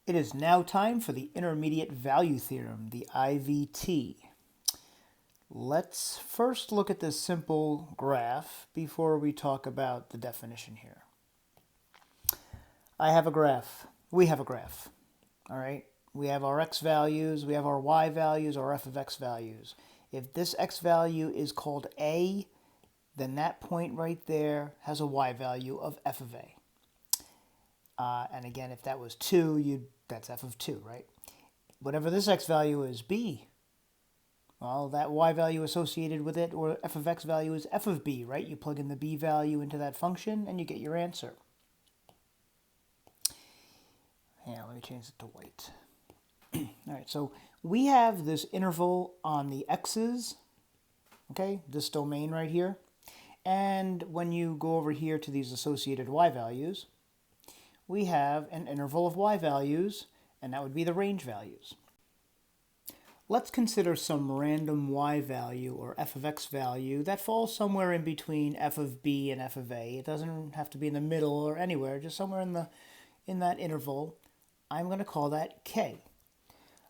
It is now time for the intermediate value theorem, the IVT. Let's first look at this simple graph before we talk about the definition here. I have a graph. We have a graph. All right. We have our x values, we have our y values, our f of x values. If this x value is called a, then that point right there has a y value of f of a. And again, if that was 2, that's f of 2, right? Whatever this x value is, b, well, that y value associated with it, or f of x value, is f of b, right? You plug in the b value into that function, and you get your answer. Yeah, let me change it to white. All right, so we have this interval on the x's, okay, this domain right here. And when you go over here to these associated y values, we have an interval of y values, and that would be the range values. Let's consider some random y value, or f of x value, that falls somewhere in between f of b and f of a. It doesn't have to be in the middle or anywhere, just somewhere in that interval. I'm going to call that k.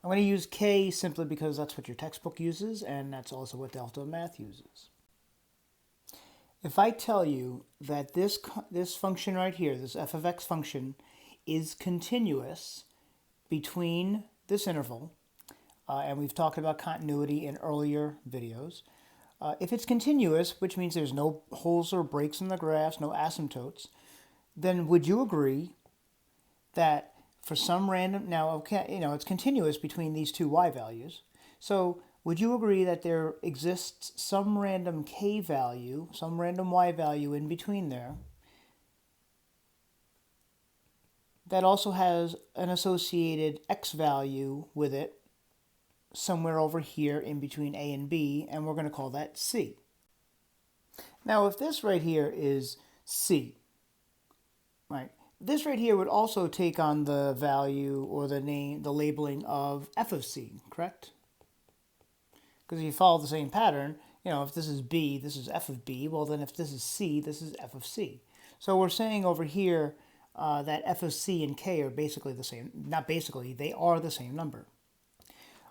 I'm going to use k simply because that's what your textbook uses, and that's also what Delta Math uses. If I tell you that this function right here, this f of x function, is continuous between this interval, and we've talked about continuity in earlier videos, if it's continuous, which means there's no holes or breaks in the graphs, no asymptotes, then would you agree that for some random, now, okay, it's continuous between these two y values. So would you agree that there exists some random k value, some random y value in between there that also has an associated x value with it somewhere over here in between a and b, and we're going to call that c. Now, if this right here is c, right, this right here would also take on the value or the name, the labeling of f of c, correct? Because if you follow the same pattern, if this is b, this is f of b. Well, then if this is c, this is f of c. So we're saying over here that f of c and k are basically the same. Not basically, they are the same number.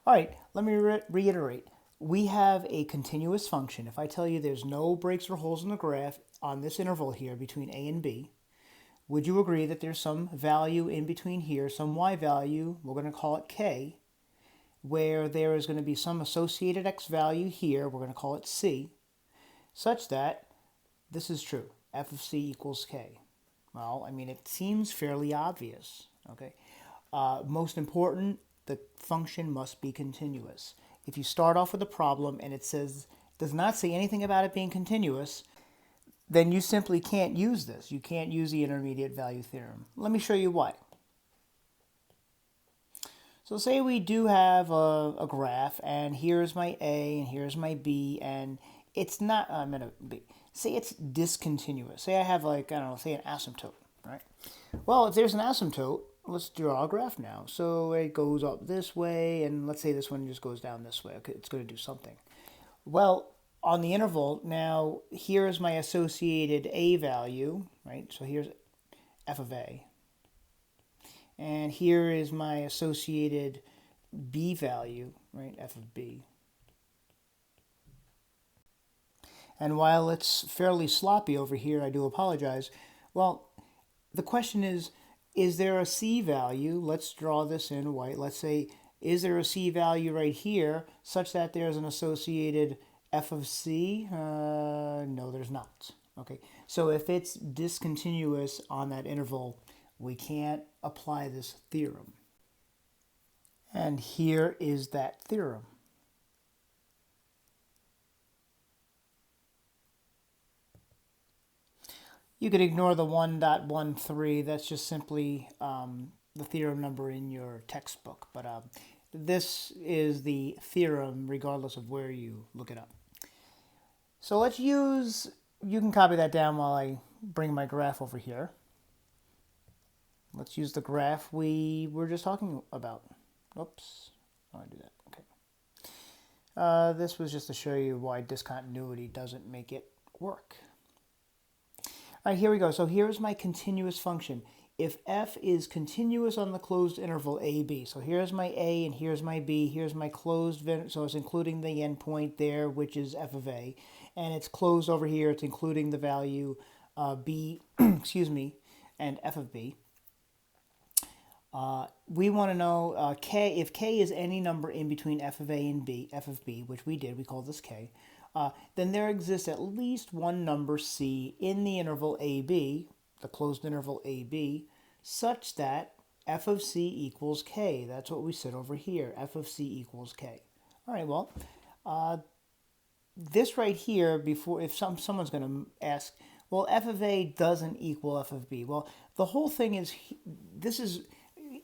All right, let me reiterate. We have a continuous function. If I tell you there's no breaks or holes in the graph on this interval here between a and b, would you agree that there's some value in between here, some y value, we're going to call it k, where there is going to be some associated x value here, we're going to call it c, such that this is true, f of c equals k? Well, I mean, it seems fairly obvious, okay? Most important, the function must be continuous. If you start off with a problem and it does not say anything about it being continuous, then you simply can't use this. You can't use the intermediate value theorem. Let me show you why. So say we do have a graph, and here's my A, and here's my B, and it's not, say it's discontinuous. Say I have say an asymptote, right? Well, if there's an asymptote, let's draw a graph now. So it goes up this way, and let's say this one just goes down this way. Okay, it's going to do something. Well, on the interval, now here is my associated a value, right? So here's f of a. And here is my associated b value, right? F of b. And while it's fairly sloppy over here, I do apologize. Well, the question is there a c value? Let's draw this in white. Let's say, is there a c value right here such that there's an associated f of c? No, there's not. Okay, so if it's discontinuous on that interval, we can't apply this theorem. And here is that theorem. You could ignore the 1.13. That's just simply the theorem number in your textbook. But this is the theorem regardless of where you look it up. So let's use, you can copy that down while I bring my graph over here. Let's use the graph we were just talking about. Oops, I want to do that, okay. This was just to show you why discontinuity doesn't make it work. All right, here we go. So here's my continuous function. if f is continuous on the closed interval ab, so here's my a and here's my b, here's my closed, so it's including the endpoint there, which is f of a, and it's closed over here, it's including the value b, excuse me, and f of b. We want to know k, if k is any number in between f of a and b, f of b, which we did, we call this k, then there exists at least one number c in the interval ab, the closed interval ab, such that f of c equals k. That's what we said over here, f of c equals k. All right, well, this right here, before, if someone's going to ask, well, f of a doesn't equal f of b. Well, the whole thing is, this is,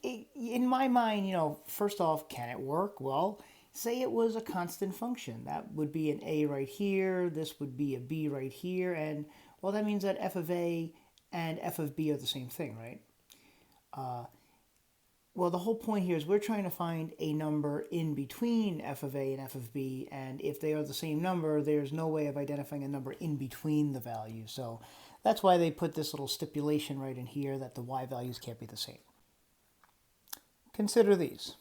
in my mind, you know, first off, can it work? Well, say it was a constant function. That would be an a right here, this would be a b right here, and, well, that means that f of a and f of b are the same thing, right? Well, the whole point here is we're trying to find a number in between f of a and f of b, and if they are the same number, there's no way of identifying a number in between the values. So that's why they put this little stipulation right in here that the y values can't be the same. Consider these.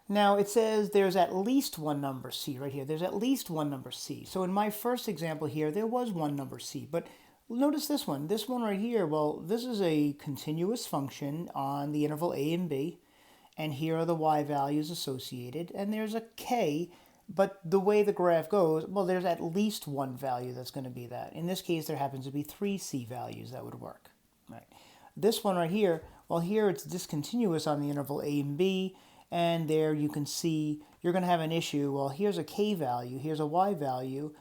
Now it says there's at least one number c right here. There's at least one number c. So in my first example here, there was one number c. But notice this one right here. Well, this is a continuous function on the interval a and b. And here are the y values associated. And there's a k. But the way the graph goes, well, there's at least one value that's going to be that. In this case, there happens to be 3 c values that would work. Right. This one right here, well, here it's discontinuous on the interval a and b. And there you can see you're going to have an issue. Well, here's a k value, here's a y value.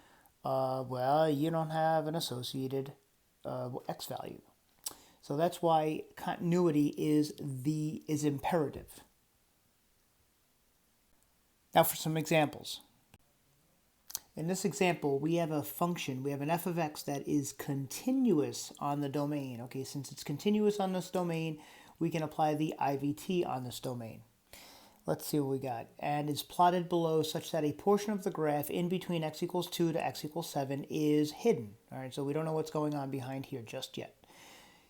Well, you don't have an associated x value. So that's why continuity is imperative. Now for some examples. In this example, we have a function, we have an f of x that is continuous on the domain. Okay, since it's continuous on this domain, we can apply the IVT on this domain. Let's see what we got. And it's plotted below such that a portion of the graph in between x equals 2 to x equals 7 is hidden. All right, so we don't know what's going on behind here just yet.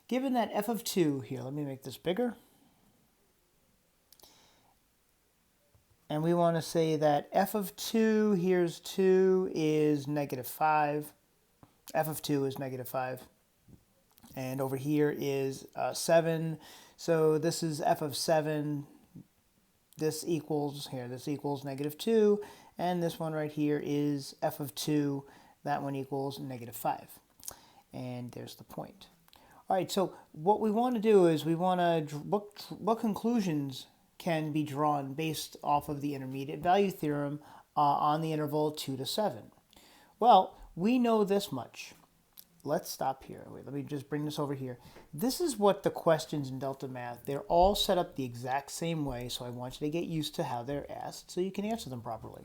Given that f of 2, here, let me make this bigger. And we want to say that f of 2, here's 2, is negative 5. F of 2 is negative 5. And over here is 7. So this is f of 7. This equals negative 2, and this one right here is f of 2, that one equals negative 5. And there's the point. All right, so what we want to do is we want to, what conclusions can be drawn based off of the intermediate value theorem on the interval 2 to 7? Well, we know this much. Let's stop here. Wait, let me just bring this over here. This is what the questions in Delta Math, they're all set up the exact same way, so I want you to get used to how they're asked so you can answer them properly.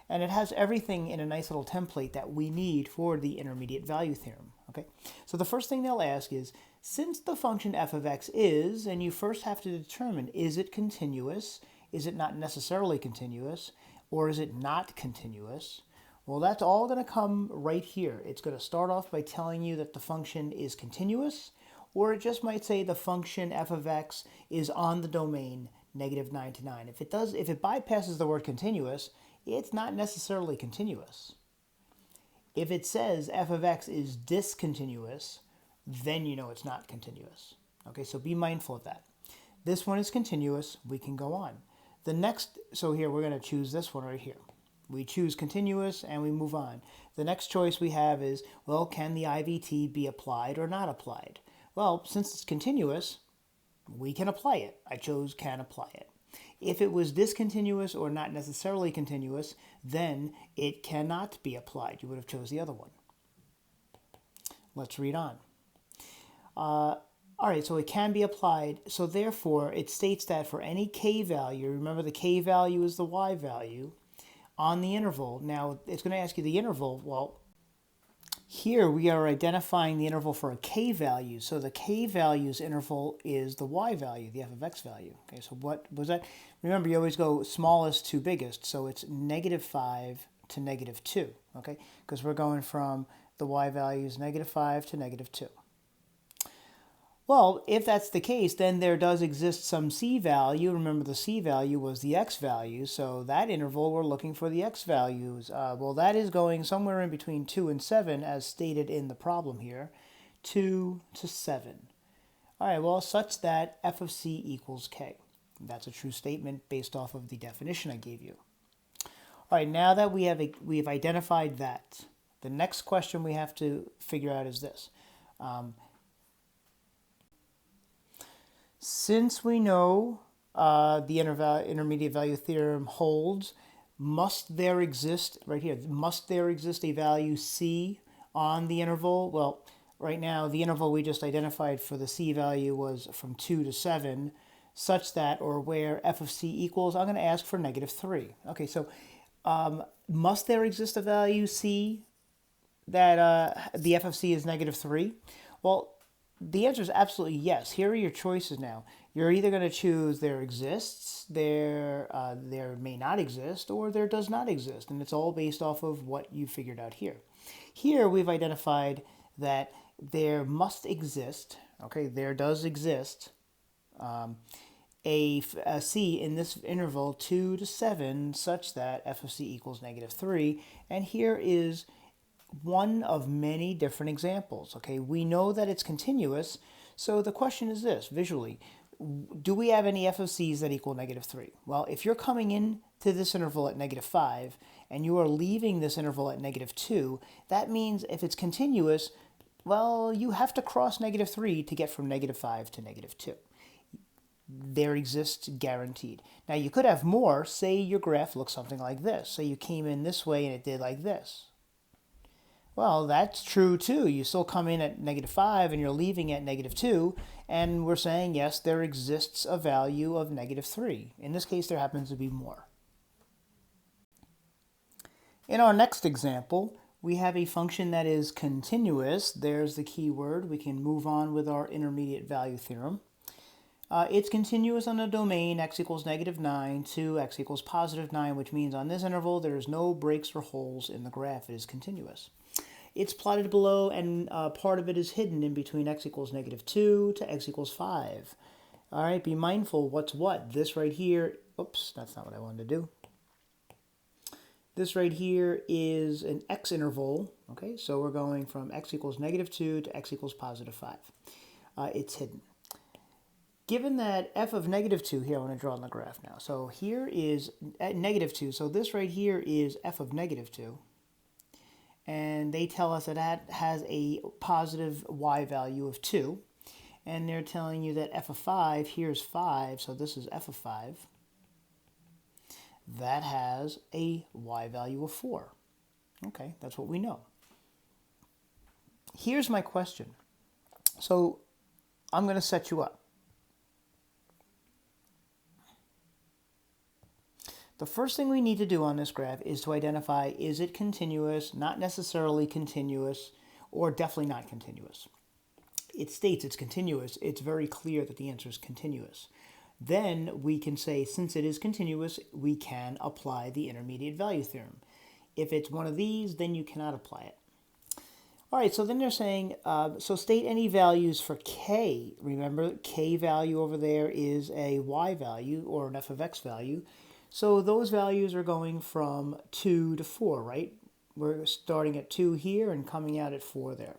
And it has everything in a nice little template that we need for the intermediate value theorem. Okay, so the first thing they'll ask is, since the function f of x is, and you first have to determine, is it continuous, is it not necessarily continuous, or is it not continuous? Well, that's all going to come right here. It's going to start off by telling you that the function is continuous, or it just might say the function f of x is on the domain negative 9 to 9. If it bypasses the word continuous, it's not necessarily continuous. If it says f of x is discontinuous, then you know it's not continuous. Okay, so be mindful of that. This one is continuous, we can go on. The next, so here we're going to choose this one right here. We choose continuous and we move on. The next choice we have is, well, can the IVT be applied or not applied? Well, since it's continuous, we can apply it. I chose can apply it. If it was discontinuous or not necessarily continuous, then it cannot be applied. You would have chose the other one. Let's read on. All right, so it can be applied. So therefore, it states that for any k value, remember the k value is the y value, on the interval. Now, it's going to ask you the interval. Well, here we are identifying the interval for a k value. So the k value's interval is the y value, the f of x value. Okay, so what was that? Remember, you always go smallest to biggest. So it's negative 5 to negative 2, okay? Because we're going from the y value is -5 to -2. Well, if that's the case, then there does exist some c value. Remember, the c value was the x value, so that interval, we're looking for the x values. Well, that is going somewhere in between 2 and 7, as stated in the problem here, 2 to 7. All right, well, such that f of c equals k. That's a true statement based off of the definition I gave you. All right, now that we have identified that, the next question we have to figure out is this. Since we know the intermediate value theorem holds, must there exist, right here, must there exist a value c on the interval? Well, right now, the interval we just identified for the c value was from 2 to 7, such that, or where f of c equals, I'm going to ask for -3. Okay, so must there exist a value c that the f of c is -3? Well, the answer is absolutely yes. Here are your choices now. You're either going to choose there exists, there may not exist, or there does not exist. And it's all based off of what you figured out here. Here we've identified that there must exist, okay, there does exist a c in this interval 2 to 7 such that f of c equals -3. And here is one of many different examples. Okay, we know that it's continuous, so the question is this, visually, do we have any f of c's that equal -3? Well, if you're coming in to this interval at -5 and you are leaving this interval at -2, that means if it's continuous, well, you have to cross -3 to get from -5 to -2. There exists guaranteed. Now, you could have more. Say your graph looks something like this. Say you came in this way and it did like this. Well, that's true too. You still come in at -5 and you're leaving at -2, and we're saying, yes, there exists a value of -3. In this case, there happens to be more. In our next example, we have a function that is continuous. There's the key word. We can move on with our intermediate value theorem. It's continuous on a domain x equals -9 to x equals +9, which means on this interval there is no breaks or holes in the graph. It is continuous. It's plotted below, and part of it is hidden in between x equals -2 to x equals 5. All right, be mindful what's what. This right here, oops, that's not what I wanted to do. This right here is an x interval, okay? So we're going from x equals -2 to x equals +5. It's hidden. Given that f of -2, here I want to draw on the graph now. So here is at -2, so this right here is f of -2. And they tell us that that has a positive y value of 2. And they're telling you that f of 5, here's 5, so this is f of 5. That has a y value of 4. Okay, that's what we know. Here's my question. So I'm going to set you up. The first thing we need to do on this graph is to identify, is it continuous, not necessarily continuous, or definitely not continuous. It states it's continuous. It's very clear that the answer is continuous. Then we can say, since it is continuous, we can apply the intermediate value theorem. If it's one of these, then you cannot apply it. All right, so then they're saying, so state any values for k. Remember, k value over there is a y value, or an f of x value. So those values are going from 2 to 4, right? We're starting at 2 here and coming out at 4 there.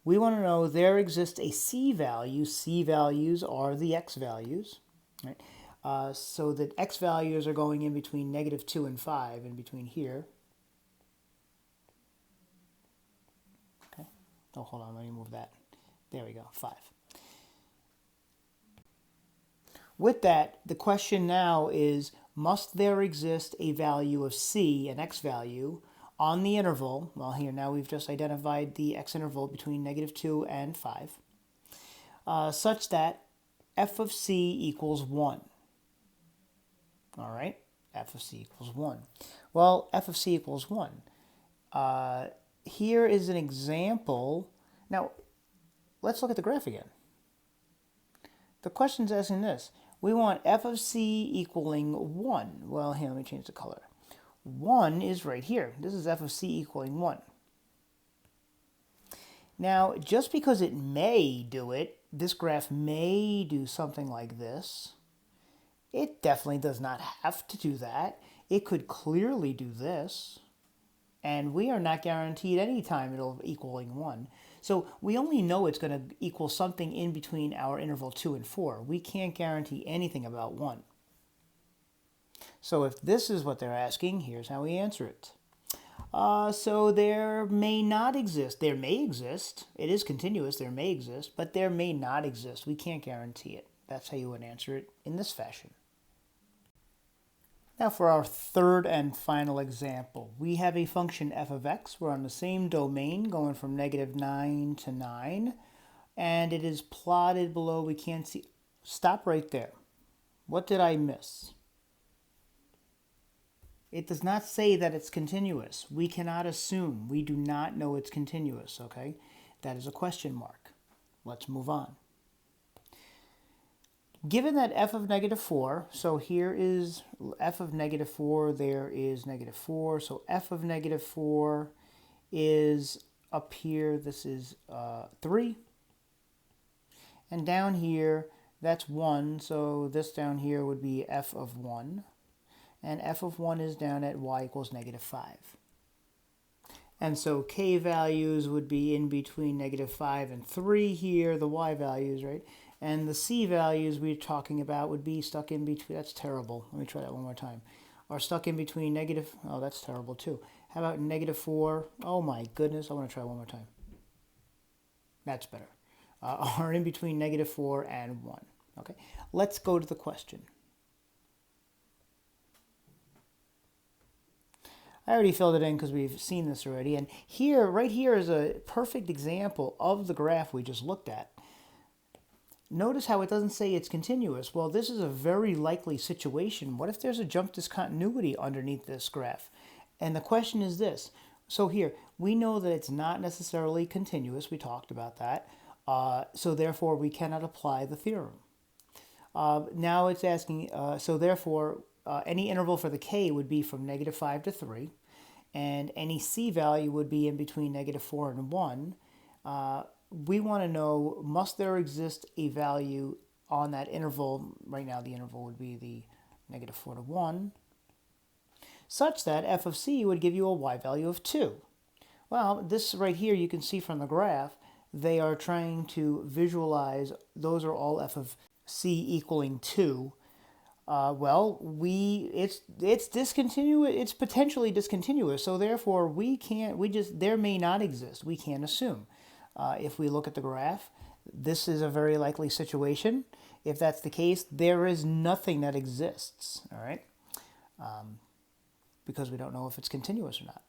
We want to know there exists a c value. C values are the x values, right? So the x values are going in between -2 and 5, in between here. Okay. Oh, hold on. Let me move that. There we go. 5. With that, the question now is, must there exist a value of c, an x value, on the interval? Well, here now we've just identified the x interval between -2 and 5, such that f of c equals 1. All right, f of c equals 1. Well, f of c equals 1. Here is an example. Now, let's look at the graph again. The question's asking this. We want f of c equaling 1. Well, here, let me change the color. 1 is right here. This is f of c equaling 1. Now, just because it may do it, this graph may do something like this. It definitely does not have to do that. It could clearly do this. And we are not guaranteed any time it'll equaling 1. So we only know it's going to equal something in between our interval 2 and 4. We can't guarantee anything about 1. So if this is what they're asking, here's how we answer it. So there may not exist. There may exist. It is continuous. There may exist. But there may not exist. We can't guarantee it. That's how you would answer it in this fashion. Now for our third and final example, we have a function f of x. We're on the same domain going from -9 to 9. And it is plotted below. We can't see. Stop right there. What did I miss? It does not say that it's continuous. We cannot assume. We do not know it's continuous, okay? That is a question mark. Let's move on. Given that f of -4, so here is f of -4, there is -4. So f of -4 is up here. This is 3. And down here, that's 1. So this down here would be f of 1. And f of 1 is down at y equals -5. And so k values would be in between -5 and 3 here, the y values, right? And the c values we're talking about would be stuck in between. That's terrible. Let me try that one more time. Are stuck in between negative. Oh, that's terrible too. How about -4? Oh my goodness. I want to try one more time. That's better. Are in between -4 and 1. Okay. Let's go to the question. I already filled it in because we've seen this already. And here, right here is a perfect example of the graph we just looked at. Notice how it doesn't say it's continuous. Well, this is a very likely situation. What if there's a jump discontinuity underneath this graph? And the question is this. So here, we know that it's not necessarily continuous. We talked about that. So therefore, we cannot apply the theorem. Now it's asking, so therefore, any interval for the k would be from -5 to 3. And any c value would be in between -4 and 1. We want to know, must there exist a value on that interval? Right now, the interval would be the -4 to 1, such that f of c would give you a y value of 2. Well, this right here, you can see from the graph, they are trying to visualize, those are all f of c equaling 2. Well, it's discontinuous. It's potentially discontinuous. So therefore, there may not exist. We can't assume. If we look at the graph, this is a very likely situation. If that's the case, there is nothing that exists. All right, because we don't know if it's continuous or not.